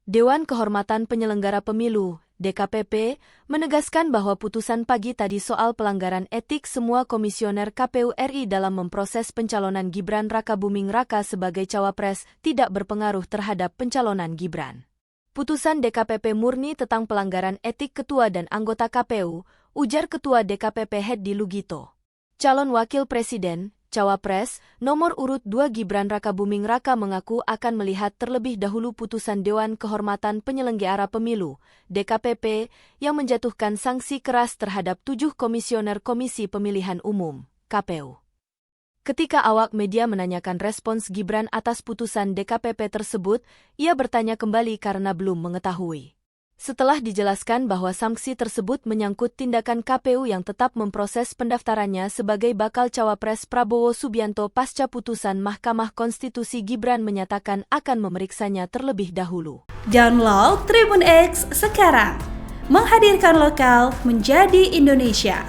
Dewan Kehormatan Penyelenggara Pemilu, DKPP, menegaskan bahwa putusan pagi tadi soal pelanggaran etik semua komisioner KPU RI dalam memproses pencalonan Gibran Rakabuming Raka sebagai cawapres tidak berpengaruh terhadap pencalonan Gibran. Putusan DKPP murni tentang pelanggaran etik ketua dan anggota KPU, ujar Ketua DKPP Heddi Lugito. Calon Wakil Presiden, Cawapres, nomor urut 2 Gibran Rakabuming Raka mengaku akan melihat terlebih dahulu putusan Dewan Kehormatan Penyelenggara Pemilu, DKPP, yang menjatuhkan sanksi keras terhadap 7 komisioner Komisi Pemilihan Umum, KPU. Ketika awak media menanyakan respons Gibran atas putusan DKPP tersebut, ia bertanya kembali karena belum mengetahui. Setelah dijelaskan bahwa sanksi tersebut menyangkut tindakan KPU yang tetap memproses pendaftarannya sebagai bakal cawapres Prabowo Subianto pasca putusan Mahkamah Konstitusi, Gibran menyatakan akan memeriksanya terlebih dahulu. Download Tribun X sekarang, menghadirkan lokal menjadi Indonesia.